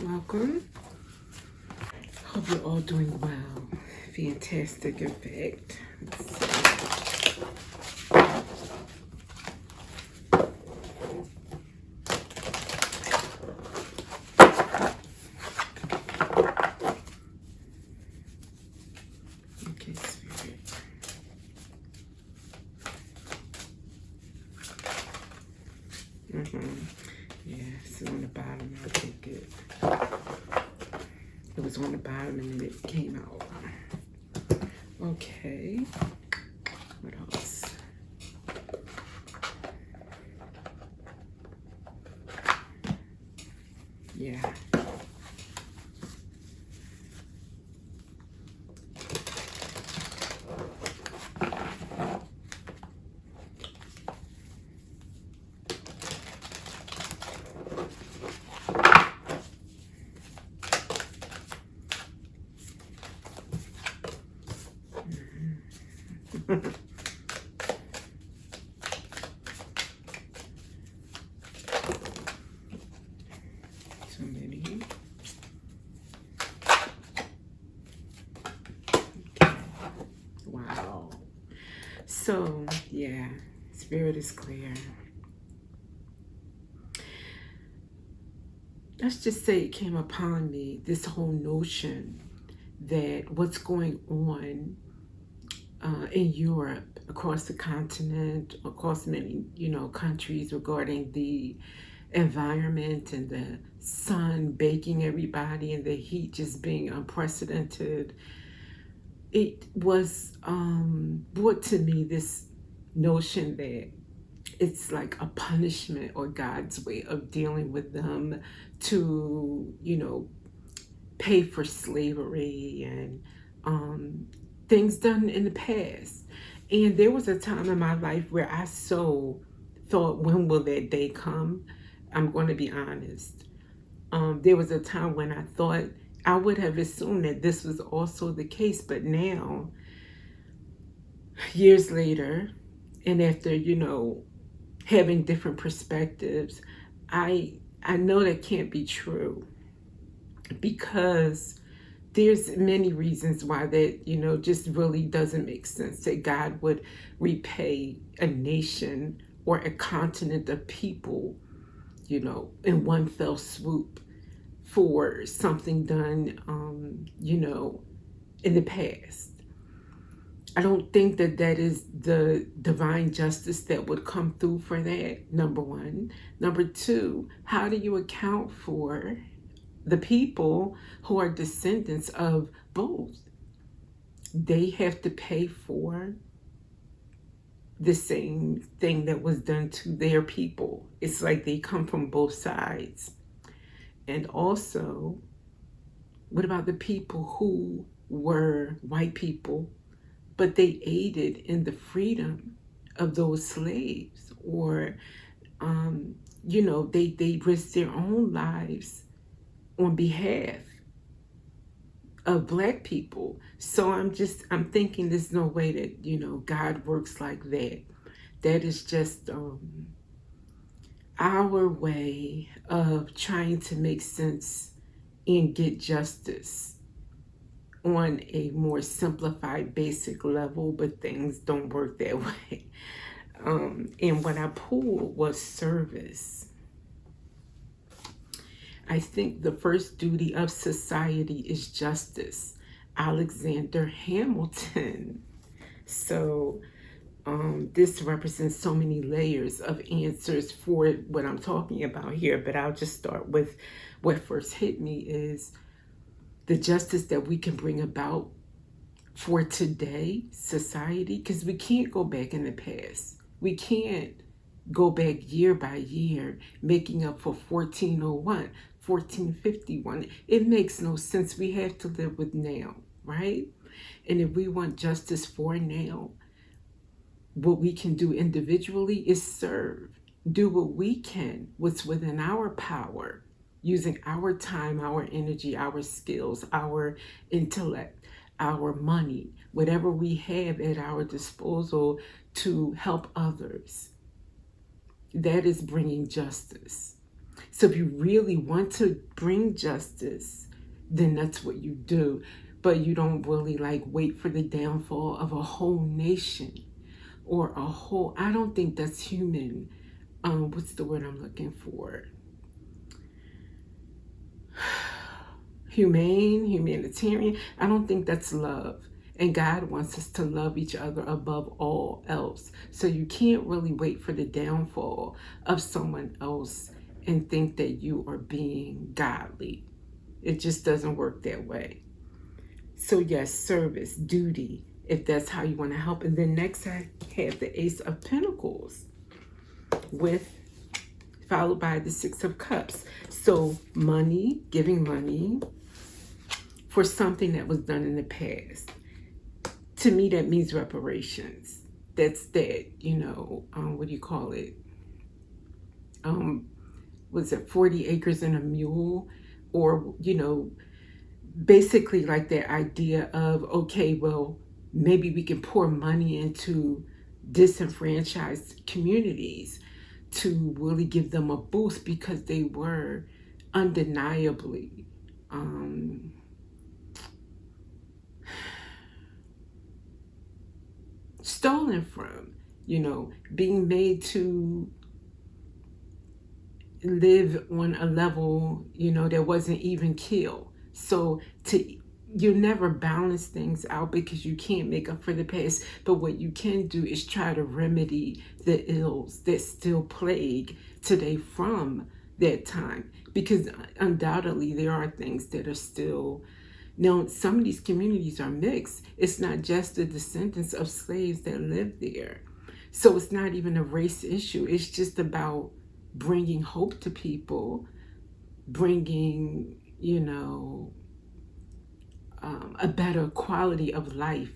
Welcome. Hope you're all doing well. Fantastic, in fact. Okay, Spirit. Yeah, it's on the bottom. I'll take it. It was on the bottom and then it came out. Okay. What else? Yeah. So many. Wow. So, yeah, Spirit is clear. Let's just say it came upon me, this whole notion that what's going on in Europe, across the continent, across many, countries regarding the environment and the sun baking everybody and the heat just being unprecedented. It was brought to me this notion that it's like a punishment or God's way of dealing with them to, pay for slavery and things done in the past. And there was a time in my life where I so thought, when will that day come? I'm going to be honest. There was a time when I thought I would have assumed that this was also the case, but now, years later, and after, having different perspectives, I know that can't be true because there's many reasons why that just really doesn't make sense that God would repay a nation or a continent of people in one fell swoop for something done in the past. I don't think that that is the divine justice that would come through for that, number one. Number two, how do you account for the people who are descendants of both? They have to pay for the same thing that was done to their people. It's like they come from both sides. And also, what about the people who were white people, but they aided in the freedom of those slaves? Or, they risked their own lives on behalf of Black people. So I'm thinking there's no way that, God works like that. That is just our way of trying to make sense and get justice on a more simplified, basic level, but things don't work that way. And what I pulled was service. I think the first duty of society is justice. Alexander Hamilton. So this represents so many layers of answers for what I'm talking about here, but I'll just start with what first hit me is the justice that we can bring about for today society, because we can't go back in the past. We can't go back year by year making up for 1401, 1451. It makes no sense. We have to live with now, right? And if we want justice for now, what we can do individually is serve. Do what we can, what's within our power, using our time, our energy, our skills, our intellect, our money, whatever we have at our disposal to help others. That is bringing justice. So if you really want to bring justice, then that's what you do. But you don't really like wait for the downfall of a whole nation or a whole, I don't think that's human. What's the word I'm looking for? Humane, humanitarian. I don't think that's love. And God wants us to love each other above all else. So you can't really wait for the downfall of someone else and think that you are being godly. It just doesn't work that way. So yes, service, duty, if that's how you want to help. And then next I have the Ace of Pentacles with followed by the Six of Cups. So money, giving money for something that was done in the past. To me, that means reparations. That's that, what do you call it? Was it 40 acres and a mule? Or, basically like that idea of, okay, well, maybe we can pour money into disenfranchised communities to really give them a boost because they were undeniably stolen from, being made to live on a level, that wasn't even kill. So you never balance things out because you can't make up for the past. But what you can do is try to remedy the ills that still plague today from that time. Because undoubtedly there are things that are still. Now, some of these communities are mixed. It's not just the descendants of slaves that live there. So it's not even a race issue. It's just about bringing hope to people, bringing, a better quality of life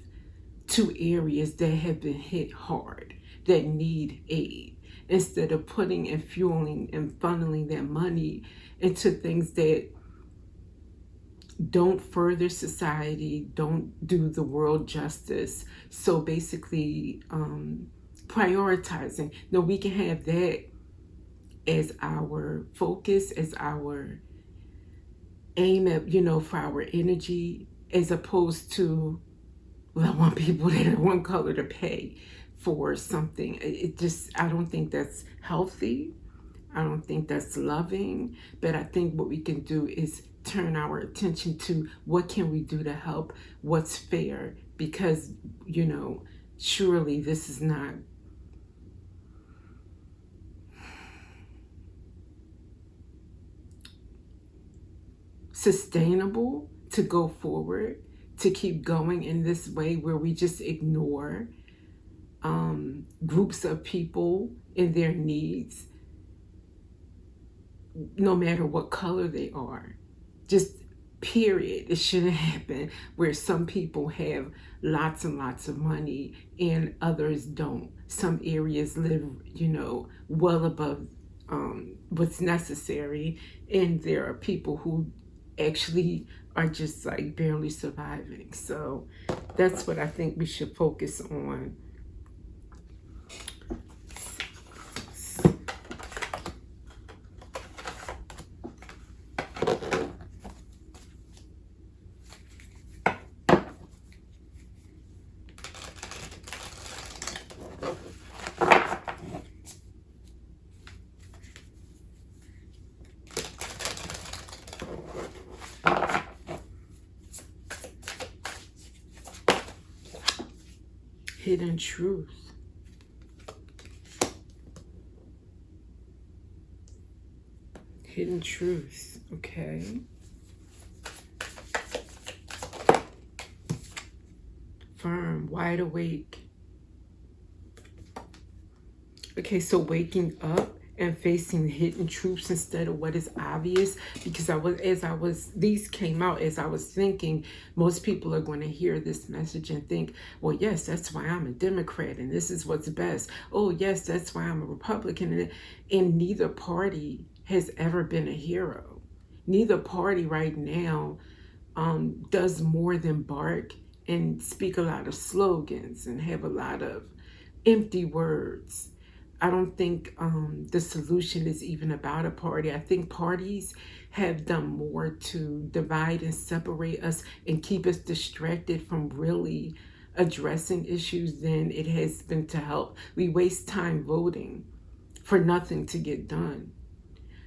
to areas that have been hit hard, that need aid, instead of putting and fueling and funneling that money into things that don't further society, don't do the world justice. So basically, prioritizing. Now, we can have that as our focus, as our aim at, for our energy, as opposed to, well, I want people that are one color to pay for something. I don't think that's healthy. I don't think that's loving. But I think what we can do is turn our attention to what can we do to help, what's fair, because, surely this is not sustainable to go forward, to keep going in this way where we just ignore groups of people and their needs, no matter what color they are. Just period. It shouldn't happen where some people have lots and lots of money and others don't. Some areas live, well above what's necessary, and there are people who actually are just like barely surviving. So that's what I think we should focus on. Hidden truth. Hidden truth, okay. Firm, wide awake. Okay, so waking up and facing hidden truths instead of what is obvious, because these came out as I was thinking, most people are going to hear this message and think, well, yes, that's why I'm a Democrat and this is what's best. Oh, yes, that's why I'm a Republican. And neither party has ever been a hero. Neither party right now does more than bark and speak a lot of slogans and have a lot of empty words. I don't think the solution is even about a party. I think parties have done more to divide and separate us and keep us distracted from really addressing issues than it has been to help. We waste time voting for nothing to get done.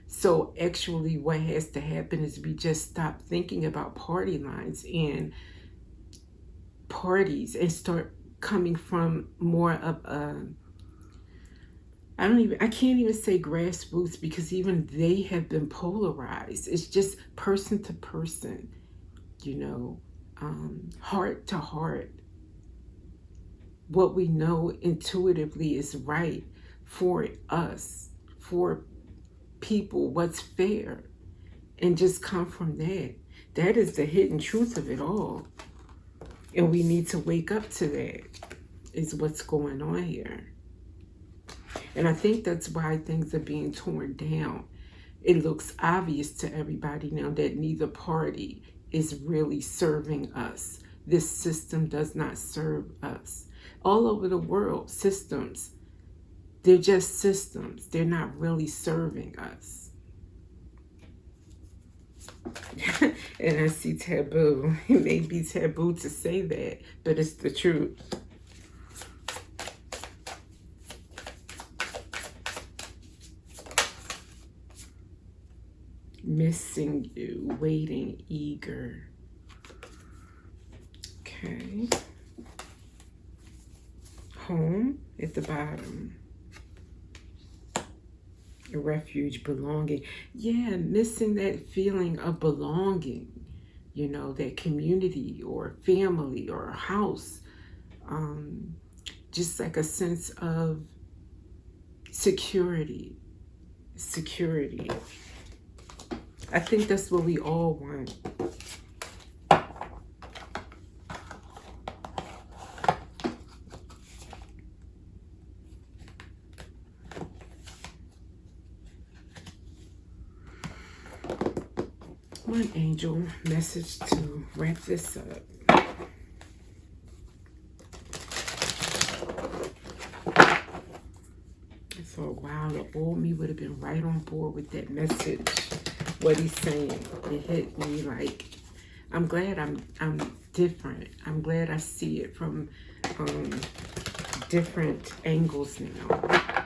So actually what has to happen is we just stop thinking about party lines and parties and start coming from more of a, I can't even say grassroots, because even they have been polarized. It's just person to person, you know, heart to heart. What we know intuitively is right for us, for people, what's fair, and just come from that. That is the hidden truth of it all. And we need to wake up to that, is what's going on here. And I think that's why things are being torn down. It looks obvious to everybody now that neither party is really serving us. This system does not serve us. All over the world, systems, they're just systems. They're not really serving us. And I see taboo. It may be taboo to say that, but it's the truth. Missing you, waiting, eager. Okay. Home at the bottom. A refuge, belonging. Yeah, missing that feeling of belonging. You know, that community or family or house. Just like a sense of security. Security. I think that's what we all want. One angel message to wrap this up. For a while, the old me would have been right on board with that message. What he's saying, it hit me like, I'm glad I'm different. I'm glad I see it from different angles now.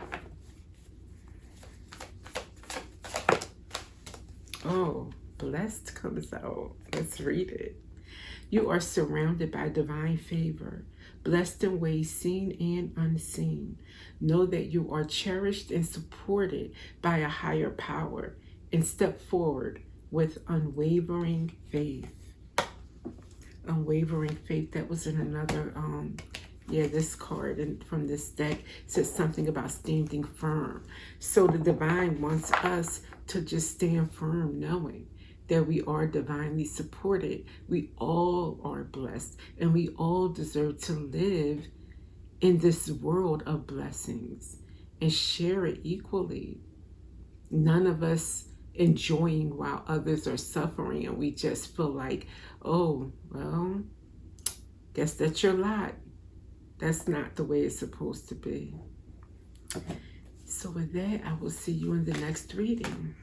Oh, blessed comes out. Let's read it. You are surrounded by divine favor, blessed in ways seen and unseen. Know that you are cherished and supported by a higher power, and step forward with unwavering faith. Unwavering faith. That was in another, this card and from this deck says something about standing firm. So the divine wants us to just stand firm, knowing that we are divinely supported. We all are blessed, and we all deserve to live in this world of blessings and share it equally. None of us enjoying while others are suffering, and we just feel like, oh, well, guess that's your lot. That's not the way it's supposed to be. So with that, I will see you in the next reading.